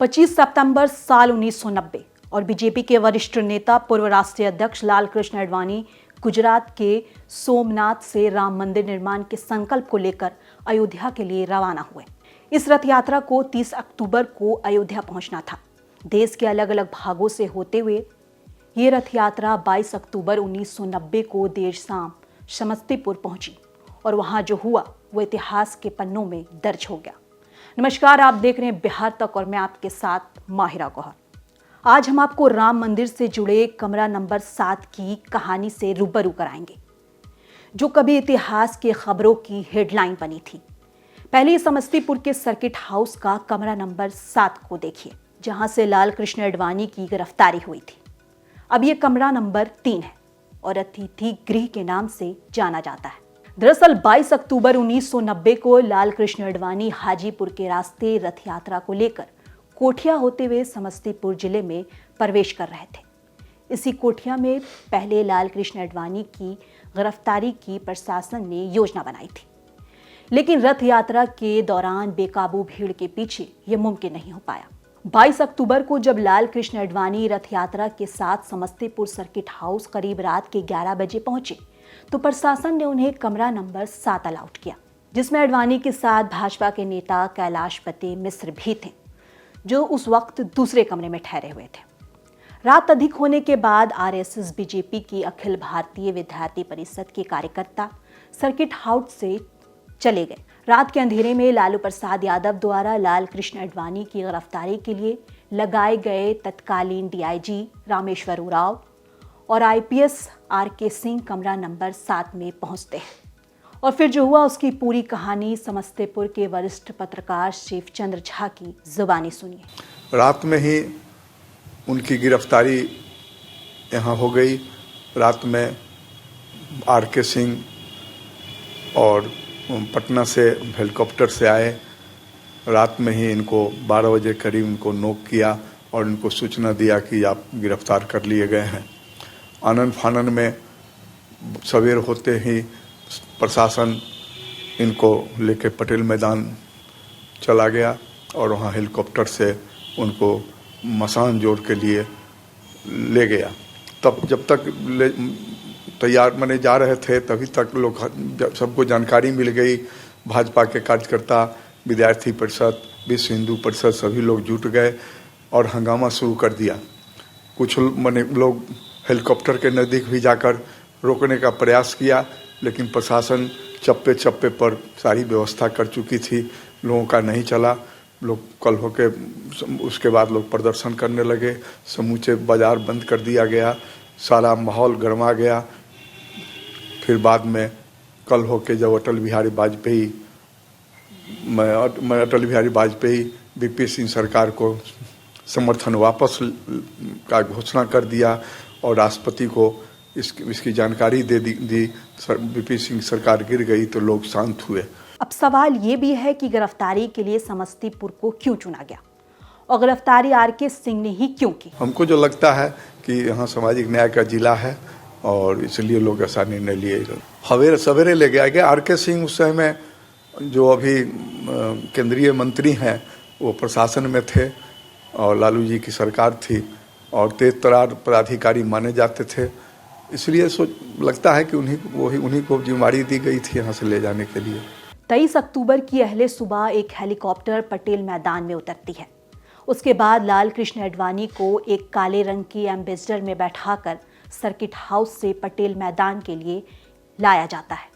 25 सितंबर साल 1990 और बीजेपी के वरिष्ठ नेता पूर्व राष्ट्रीय अध्यक्ष लालकृष्ण आडवाणी गुजरात के सोमनाथ से राम मंदिर निर्माण के संकल्प को लेकर अयोध्या के लिए रवाना हुए। इस रथ यात्रा को 30 अक्टूबर को अयोध्या पहुंचना था। देश के अलग अलग भागों से होते हुए ये रथ यात्रा 22 अक्टूबर 1990 को देर शाम समस्तीपुर पहुंची और वहां जो हुआ वो इतिहास के पन्नों में दर्ज हो गया। नमस्कार, आप देख रहे हैं बिहार तक और मैं आपके साथ माहिरा गौहर। आज हम आपको राम मंदिर से जुड़े कमरा नंबर 7 की कहानी से रूबरू कराएंगे, जो कभी इतिहास के खबरों की हेडलाइन बनी थी। पहले समस्तीपुर के सर्किट हाउस का कमरा नंबर 7 को देखिए, जहां से लालकृष्ण आडवाणी की गिरफ्तारी हुई थी। अब ये कमरा नंबर 3 है और अतिथि गृह के नाम से जाना जाता है। दरअसल 22 अक्टूबर 1990 को लालकृष्ण आडवाणी हाजीपुर के रास्ते रथ यात्रा को लेकर कोठिया होते हुए समस्तीपुर जिले में प्रवेश कर रहे थे। इसी कोठिया में पहले लालकृष्ण आडवाणी की गिरफ्तारी की प्रशासन ने योजना बनाई थी, लेकिन रथ यात्रा के दौरान बेकाबू भीड़ के पीछे यह मुमकिन नहीं हो पाया। 22 अक्टूबर को जब लालकृष्ण आडवाणी रथ यात्रा के साथ समस्तीपुर सर्किट हाउस करीब रात के 11 बजे पहुंचे तो प्रशासन ने उन्हें कमरा नंबर 7 अलाउट किया, जिसमें आडवाणी के साथ भाजपा के नेता कैलाशपति मिश्र भी थे, जो उस वक्त दूसरे कमरे में ठहरे हुए थे। रात अधिक होने के बाद आरएसएस बीजेपी की अखिल भारतीय विद्यार्थी परिषद के कार्यकर्ता सर्किट हाउस से चले गए। रात के अंधेरे में लालू प्रसाद यादव द्वारा लालकृष्ण आडवाणी की गिरफ्तारी के लिए लगाए गए तत्कालीन डीआईजी रामेश्वर उरांव और आईपीएस आरके सिंह कमरा नंबर 7 में पहुंचते हैं और फिर जो हुआ उसकी पूरी कहानी समस्तीपुर के वरिष्ठ पत्रकार शिवचंद्र झा की जुबानी सुनिए। रात में ही उनकी गिरफ्तारी यहाँ हो गई। रात में आरके सिंह और पटना से हेलीकॉप्टर से आए। रात में ही इनको 12 बजे करीब इनको नोक किया और इनको सूचना दिया कि आप गिरफ्तार कर लिए गए हैं। आनन फानन में सवेर होते ही प्रशासन इनको लेके पटेल मैदान चला गया और वहाँ हेलीकॉप्टर से उनको मसान जोड़ के लिए ले गया। तब जब तक तैयार मने जा रहे थे तभी तक लोग सबको जानकारी मिल गई। भाजपा के कार्यकर्ता, विद्यार्थी परिषद, विश्व हिंदू परिषद सभी लोग जुट गए और हंगामा शुरू कर दिया। कुछ मने लोग हेलीकॉप्टर के नज़दीक भी जाकर रोकने का प्रयास किया, लेकिन प्रशासन चप्पे चप्पे पर सारी व्यवस्था कर चुकी थी। लोगों का नहीं चला। लोग कल होके उसके बाद लोग प्रदर्शन करने लगे। समूचे बाजार बंद कर दिया गया। सारा माहौल गर्मा गया। फिर बाद में कल होके जब अटल बिहारी वाजपेयी बीपी सिंह सरकार को समर्थन वापस का घोषणा कर दिया और राष्ट्रपति को इसकी जानकारी दे दी। बीपी सिंह सरकार गिर गई तो लोग शांत हुए। अब सवाल ये भी है कि गिरफ्तारी के लिए समस्तीपुर को क्यों चुना गया और गिरफ्तारी आरके सिंह ने ही क्यों की? हमको जो लगता है कि यहाँ सामाजिक न्याय का जिला है और इसलिए लोग ऐसा निर्णय लिए। सवेरे ले गया गया। आरके सिंह उस समय जो अभी केंद्रीय मंत्री हैं वो प्रशासन में थे और लालू जी की सरकार थी और तेज तरार पदाधिकारी माने जाते थे। इसलिए लगता है कि उन्हीं को जिम्मेदारी दी गई थी यहाँ से ले जाने के लिए। 23 अक्टूबर की अहले सुबह एक हेलीकॉप्टर पटेल मैदान में उतरती है। उसके बाद लालकृष्ण आडवाणी को एक काले रंग की एम्बेसडर में बैठाकर सर्किट हाउस से पटेल मैदान के लिए लाया जाता है।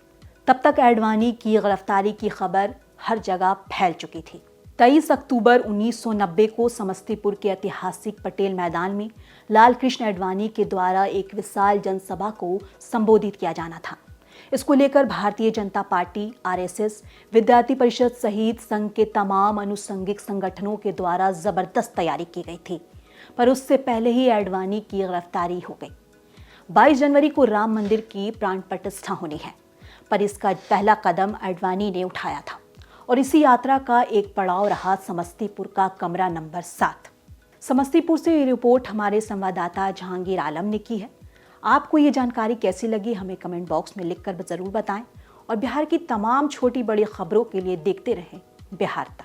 तब तक आडवाणी की गिरफ्तारी की खबर हर जगह फैल चुकी थी। 23 अक्टूबर 1990 को समस्तीपुर के ऐतिहासिक पटेल मैदान में लालकृष्ण आडवाणी के द्वारा एक विशाल जनसभा को संबोधित किया जाना था। इसको लेकर भारतीय जनता पार्टी, आरएसएस, विद्यार्थी परिषद सहित संघ के तमाम अनुषंगिक संगठनों के द्वारा जबरदस्त तैयारी की गई थी, पर उससे पहले ही आडवाणी की गिरफ्तारी हो गई। 22 जनवरी को राम मंदिर की प्राण प्रतिष्ठा होनी है, पर इसका पहला कदम आडवाणी ने उठाया था और इसी यात्रा का एक पड़ाव रहा समस्तीपुर का कमरा नंबर 7। समस्तीपुर से ये रिपोर्ट हमारे संवाददाता जहांगीर आलम ने की है। आपको ये जानकारी कैसी लगी हमें कमेंट बॉक्स में लिखकर ज़रूर बताएं और बिहार की तमाम छोटी बड़ी खबरों के लिए देखते रहें बिहार तक।